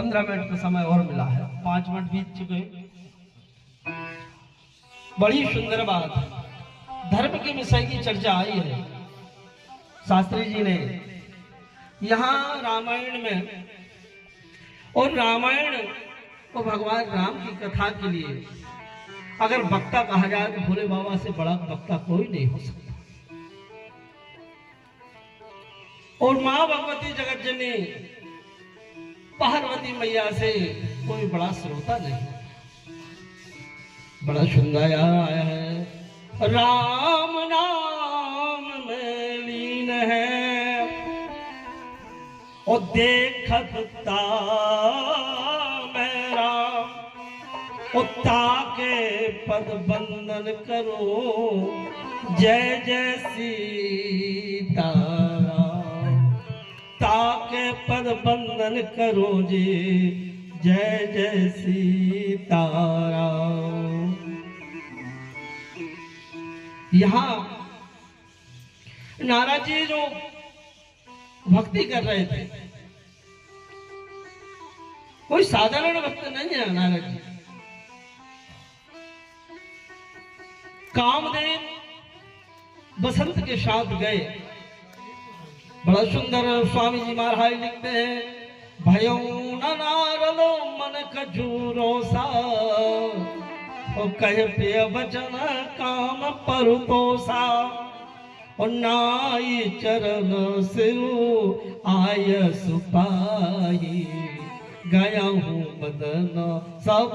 15 minute का समय और मिला है, 5 मिनट बीत चुके। बड़ी सुंदर बात, धर्म के विषय की चर्चा आई है। शास्त्री जी ने यहाँ रामायण में, और रामायण को भगवान राम की कथा के लिए अगर वक्ता कहा जाए तो भोले बाबा से बड़ा वक्ता कोई नहीं हो सकता। और मां भगवती जगत जननी पार्वती मैया से कोई बड़ा श्रोता नहीं। बड़ा सुंदर आया है, राम नाम में लीन है और देखता मैं राम, ताके पद बंदन करो जय जय सीताराम, ताके पद बंदन करो जी जय जय सीताराम। यहाँ नारद जी जो भक्ति कर रहे थे, कोई साधारण भक्त नहीं है नारद जी। कामदेव बसंत के साथ गए। बड़ा सुंदर स्वामी जी महाराज लिखते हैं, भयो न नारदो मन खजूरो सा, और कहे प्रिय वचन काम परुतोषा, और नाई चरण सिरु आय सुपाही, गया हूँ मदन सब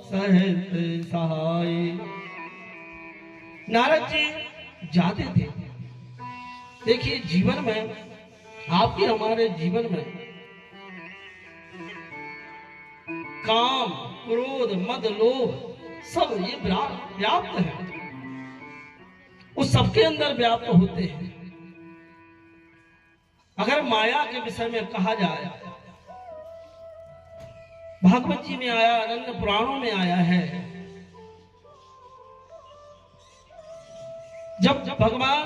सहित सहाय। नारद जी जाते थे। देखिए जीवन में, आपके हमारे जीवन में काम, क्रोध, मद, लोभ सब ये व्याप्त है। उस सबके अंदर व्याप्त होते हैं। अगर माया के विषय में कहा जाए, भागवत जी में आया, अनंत पुराणों में आया है, जब भगवान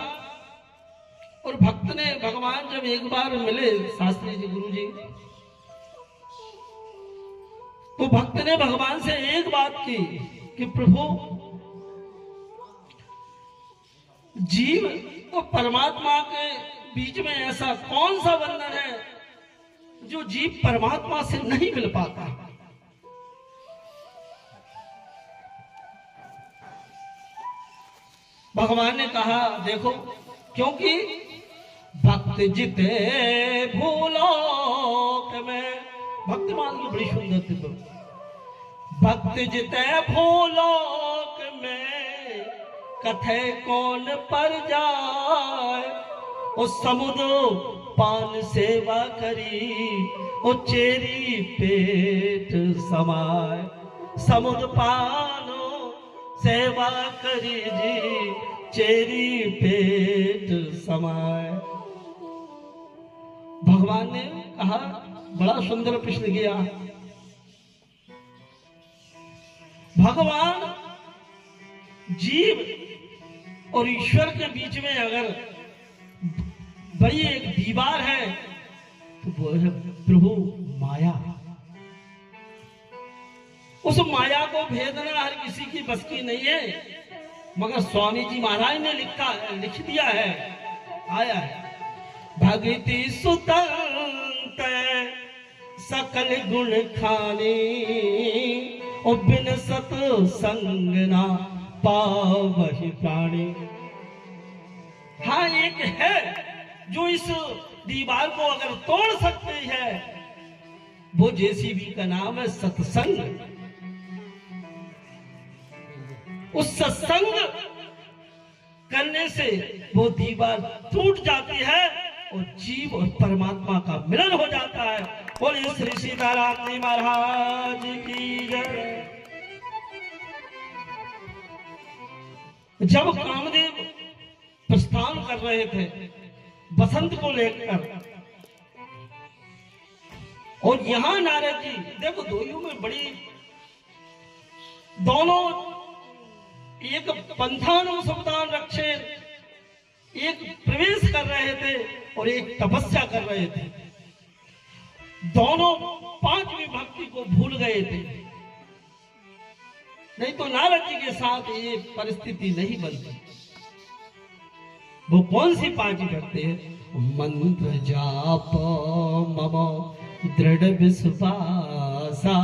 और भक्त ने, भगवान जब एक बार मिले शास्त्री जी, गुरु जी, तो भक्त ने भगवान से एक बात की कि प्रभु, जीव और परमात्मा के बीच में ऐसा कौन सा बंधन है जो जीव परमात्मा से नहीं मिल पाता। भगवान ने कहा, देखो, क्योंकि भक्त जिते भूलोक में, भक्तिमान की बड़ी सुंदर थी, तो भक्त जिते भूलोक में कथे कौन पर जाए, ओ समुद्र पान सेवा करी, ओ चेरी पेट समाए, समुद्र पानो सेवा करी जी चेरी पेट समाए। भगवान ने कहा, बड़ा सुंदर प्रश्न किया। भगवान जीव और ईश्वर के बीच में अगर बड़ी एक दीवार है तो वो है प्रभु माया। उस माया को भेदना हर किसी की बस की नहीं है, मगर स्वामी जी महाराज ने लिख दिया है, आया है, भगति सुतंत सकल गुण खानी, और बिन सत संग ना पावहि प्राणी। हाँ, एक है जो इस दीवार को अगर तोड़ सकती है, वो जेसीबी का नाम है सत्संग। उस सत्संग करने से वो दीवार टूट जाती है और जीव और परमात्मा का मिलन हो जाता है। बोलिए श्री सीताराम जी महाराज की जय। जब कामदेव प्रस्थान कर रहे थे बसंत को लेकर, और यहां नारद जी, देखो दोनों में बड़ी, दोनों एक पंथानुसुदान रक्षे, एक प्रवेश कर रहे थे और एक तपस्या कर रहे थे। दोनों पांचवी भक्ति को भूल गए थे, नहीं तो नारद जी के साथ ये परिस्थिति नहीं बनती। वो कौन सी पांचवी भक्ति है? मंत्र जाप मम दृढ़ विश्वासा,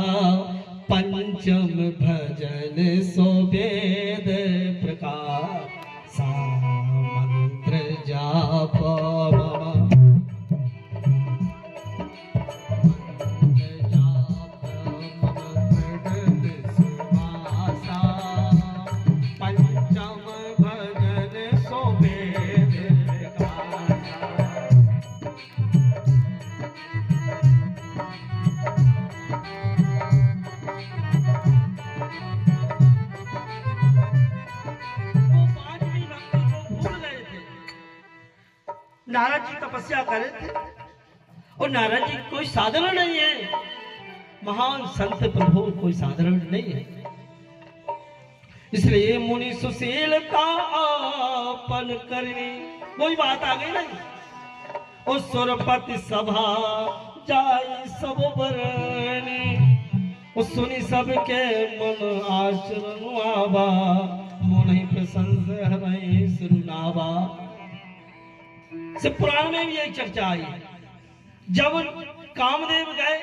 पंचम भजन सो वेद प्रकाशा। मंत्र जाप नारद जी तपस्या कर रहे थे, और नारद जी कोई साधारण नहीं है, महान संत प्रभु कोई साधारण नहीं है। इसलिए मुनि सुशील का आपन करनी, वही बात आ गई नहीं। और सुरपति सभा जाई सब बरनी, और सुनी सबके मन आचरण आवा, मुनि प्रशंसा हमें सुनावा। से पुराण में भी यही चर्चा आई। जब कामदेव गए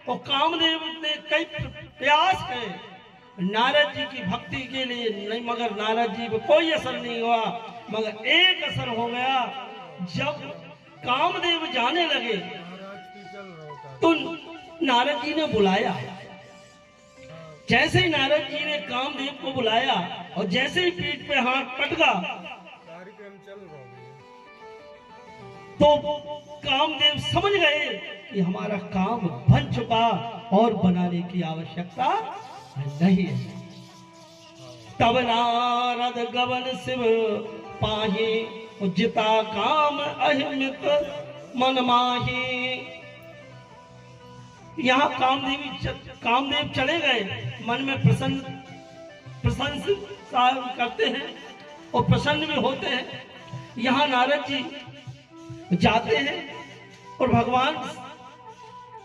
और कामदेव ने कई प्रयास किए नारद जी की भक्ति के लिए, नहीं, मगर नारद जी को कोई असर नहीं हुआ। मगर एक असर हो गया, जब कामदेव जाने लगे तो नारद जी ने बुलाया। जैसे ही नारद जी ने कामदेव को बुलाया और जैसे ही पीठ पे हाथ पटका तो कामदेव समझ गए कि हमारा काम बन चुका और बनाने की आवश्यकता नहीं है। तब नारद गवन शिव पाही, जिता काम अहिमित मन माही। यहाँ कामदेव चले गए, मन में प्रशंसा करते हैं और प्रसन्न भी होते हैं। यहाँ नारद जी जाते हैं और भगवान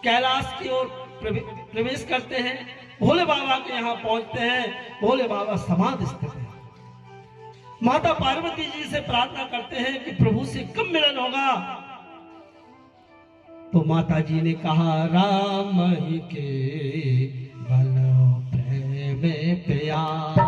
कैलाश की ओर प्रवेश करते हैं। भोले बाबा के यहाँ पहुंचते हैं। भोले बाबा समाधि स्थित हैं। माता पार्वती जी से प्रार्थना करते हैं कि प्रभु से कब मिलन होगा। तो माता जी ने कहा, राम ही के बल प्रेम प्यारा,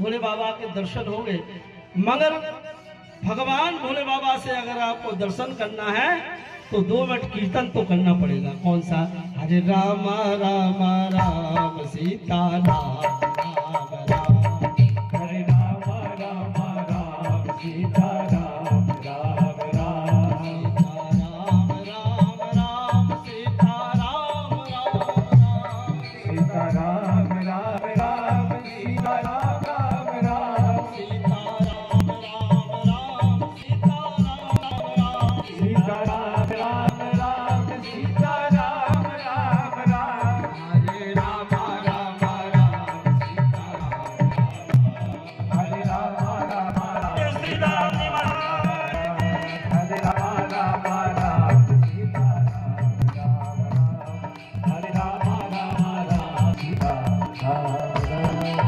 भोले बाबा के दर्शन हो गए। मगर भगवान भोले बाबा से अगर आपको दर्शन करना है तो 2 मिनट कीर्तन तो करना पड़ेगा। कौन सा? हरे राम राम राम सीता राम,